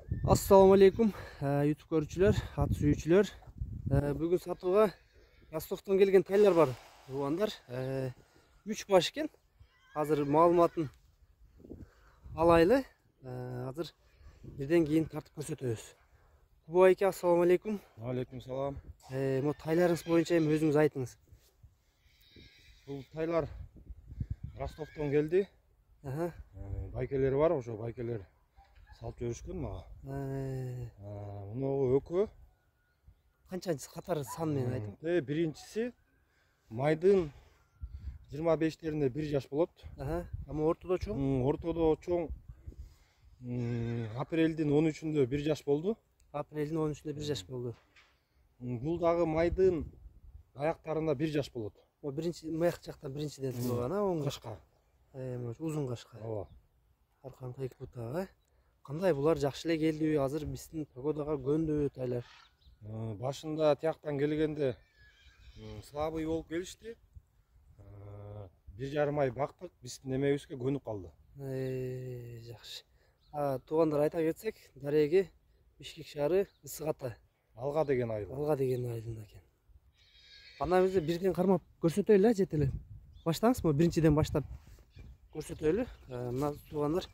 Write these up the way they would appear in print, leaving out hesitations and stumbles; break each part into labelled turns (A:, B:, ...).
A: Assalamu alaikum YouTube көрүүчүлөр, ат сүйүүчүлөр. Бүгүн сатууга Ростовдон келген тайлар бар. Тугандар 3 баш экен. Азыр маалыматын алайлы. Азыр бирден кийин тартып көрсөтөбүз. Кубу айке, ассаламу алейкум.
B: Алейкум салам.
A: Мо тайларыңыз боюнча өзүңүз айтыңыз.
B: Бул тайлар Ростовдон келди. Байкелери бар, ошо байкелер салып жиберишкен мага. Муну экөө.
A: Канчанчысы катары сан менен айтыңыз.
B: Биринчиси майдын 25-леринде 1 жаш болот.
A: Ама ортодо чоң?
B: Ортодо чоң апрелдин 13-үндө 1 жаш болду.
A: Апрелдин 13-үндө 1 жаш болду.
B: Бул дагы майдын аяктарында 1 жаш болот.
A: О биринчи мыяк жактан биринчиден турган, оң
B: кашка.
A: Узун кашка.
B: Ооба.
A: Арканкы эки бутагы. Кандай булар жакшы эле келдиби? Азыр биздин погодага көндүбү тайлар?
B: Башында тияктан келгенде слабый болуп келишти. 1,5 ай бактык, биздин немебизге көнүп калды.
A: Жакшы. Туугандар айта кетсек, дареги Бишкек шаары Ысык Ата.
B: Алга деген айыл.
A: Алга деген айылында экен. Анда бизде бирден кармап көрсөтөйлү, жетелеп. Баштаңызбы? Биринчиден баштап көрсөтөйлү. Мына туугандар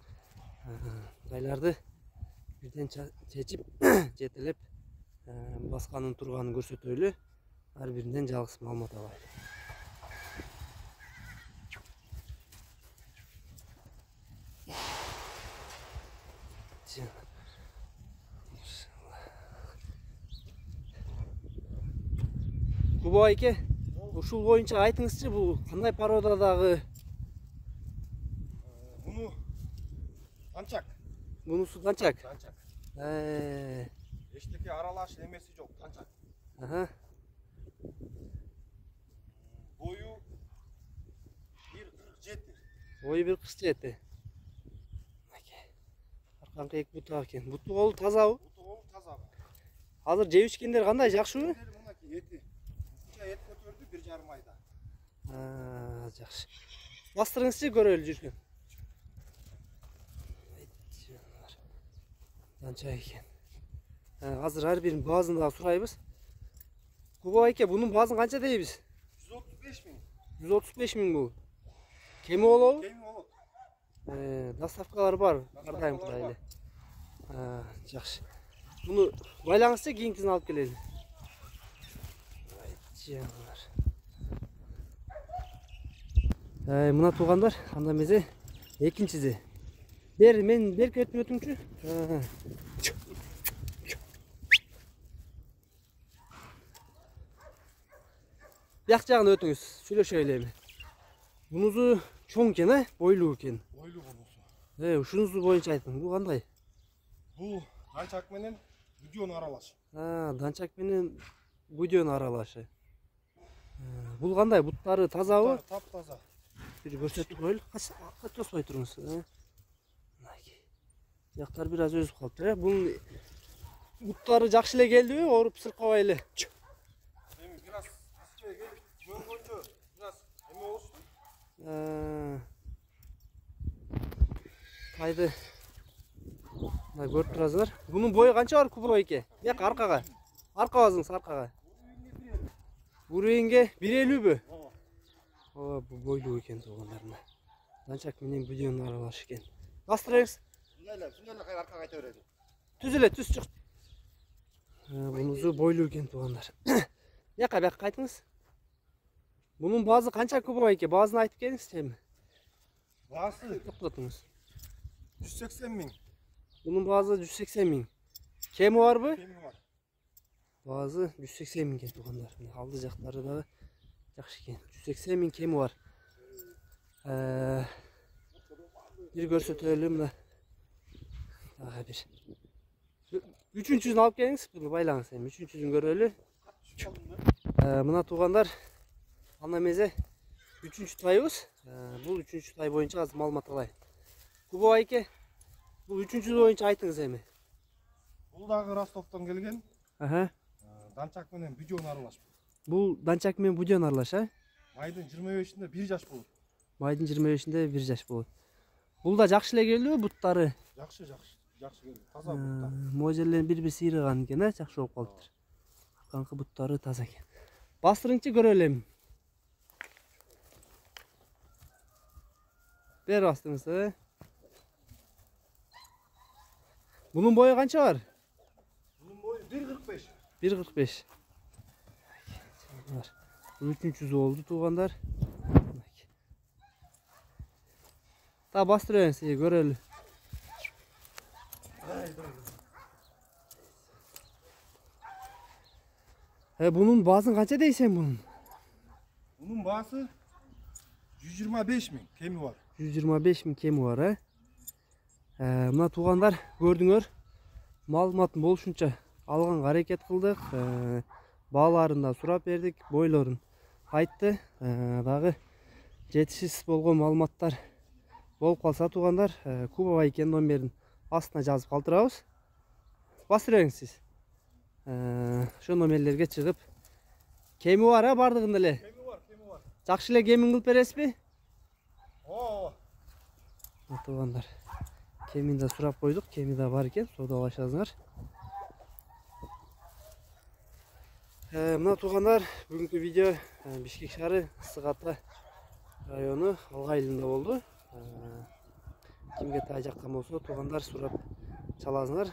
A: тайларды бирден чечип, жетелеп, басканын турганын көрсөтөйлү. Ар биринен жалгыз маалымат алайлы. Кубу айке, ушул боюнча айтыңызчы, бул кандай породадагы?
B: Муну танчак.
A: Мунусу танчак.
B: Танчак. Эчтеке аралаш немеси жок, танчак. Бою 1,47.
A: Бою 1,47. Арканкы эки бутак экен. Буту колу тазабы?
B: Буту колу таза.
A: Азыр жебишкендер кандай, жакшыбы?
B: Мынакей эти. Эт көтөрдү 1,5 айда.
A: Жакшы. Бастырыңызчы, көрөлү жүргөн. Танчак экен. Азыр ар биринин баазын дагы сурайбыз. Кубу айке, бунун баазын канча дейбиз?
B: 135 миң.
A: 135 миң бул. Кеми болобу?
B: Кеми болот.
A: Доставкалар бар, ар дайым турайлы. Жакшы. Муну байлаңызчы, кийинкисин алып келели. Мына туугандар, анда мезе экинчиси. Мен берки өтүңчү. Бияк жагын өтүңүз, сүйлөшөйлү эми. Бунусу чоң экен, бойлуу экен.
B: Бойлуу болусу.
A: Ушунусу боюнча айтың, бул кандай?
B: Бул данчак менен будион аралаш.
A: Данчак менен будион аралашы. Бул кандай? Буттары тазабы?
B: Таптаза.
A: Бир көрсөтүп коелу. Качпай туруңуз. Жактар бир аз өзүп калыптыр. Бул буттары жакшы эле келдиби? Ооруп сыркабай эле.
B: Эми бир аз келип жөнгөндө бир аз эме болушту.
A: Кайды мына көрүп турасыздар. Бунун бою канча бар, Кубу айке? Бияк аркага. Арка базыңыз, аркага. Бурейинге 1,50бү? Ооба, бул бойлуу экен туугандарына. Данчак менен будион аралаш экен. Бастырыңыз.
B: Сүнөлө кайра аркага кайта береди.
A: Түз эле, түз чык. Бунусу бойлуу экен туугандар. Бияка кайтыңыз. Бунун баазы канча, Кубу айке? Баазын айтып келиңизчи эми.
B: Баасы
A: Токтотуңуз.
B: 180 миң.
A: Бунун баазы 180 миң. Кеми барбы?
B: Кеми бар.
A: Баазы 180 миң экен туугандар. Алды жактары дагы жакшы экен. 180 миң кеми бар. Бир көрсөтөлү мына. Дагы бир. Үчүнчүсүн алып келиңиз, байлаңыз эми. Үчүнчүсүн көрөлү. Мына туугандар, анда мезе үчүнчү тайыбыз. Бул үчүнчү тай боюнча азыр маалымат алайлы. Кубу айке, бул үчүнчү боюнча айтыңыз эми.
B: Бул дагы Ростовдон келген. Данчак менен будион аралаш.
A: Бул данчак менен будион аралаш,
B: Майдын 25-inde 1 жаш болот.
A: Майдын 25-inde 1 жаш болот. Бул да жакшы эле келдиби буттары?
B: Жакшы, жакшы. жакшы келди. Таза буттар.
A: Мojellен bir сыйраган экен, жакшы болуп калыптыр. Арканкы буттары таза экен. Бастырыңчы көрөлүм. Бер бастыңыз. Bunun boyu kança var?
B: Bunun boyu 1.45.
A: 1.45. Bu üçüncüsü oldu tuğanlar. Daha bastırıyorum sizi görelim. Bunun bazın kança değilsen bunun?
B: Bunun bağısı 125 bin kemi var.
A: 125 bin kemi var ha. Mına tuğanlar gördüңөр. Маалыматын болушунча алганга аракет кылдык. Бааларын да сурап бердик, бойлорун айтты. Дагы жетишсиз болгон маалыматтар болуп калса тугандар, Кубабай кен номерин астына жазып калтырабыз. Бастырыңыз сиз. Ошо номерлерге чыгып кеми бар бардыгында эле.
B: Kemi var.
A: Жакшы эле кемин кылып бересизби?
B: Oo.
A: Тугандар. Кемин да сурап койдук, кеми да бар экен, соодалашасыңар. Мына тугандар, бүгүнкү видео Бишкек шаары Ысык Ата району Алга айылында болду. Кимге тай жаккан болсо тугандар сурап чаласыңар.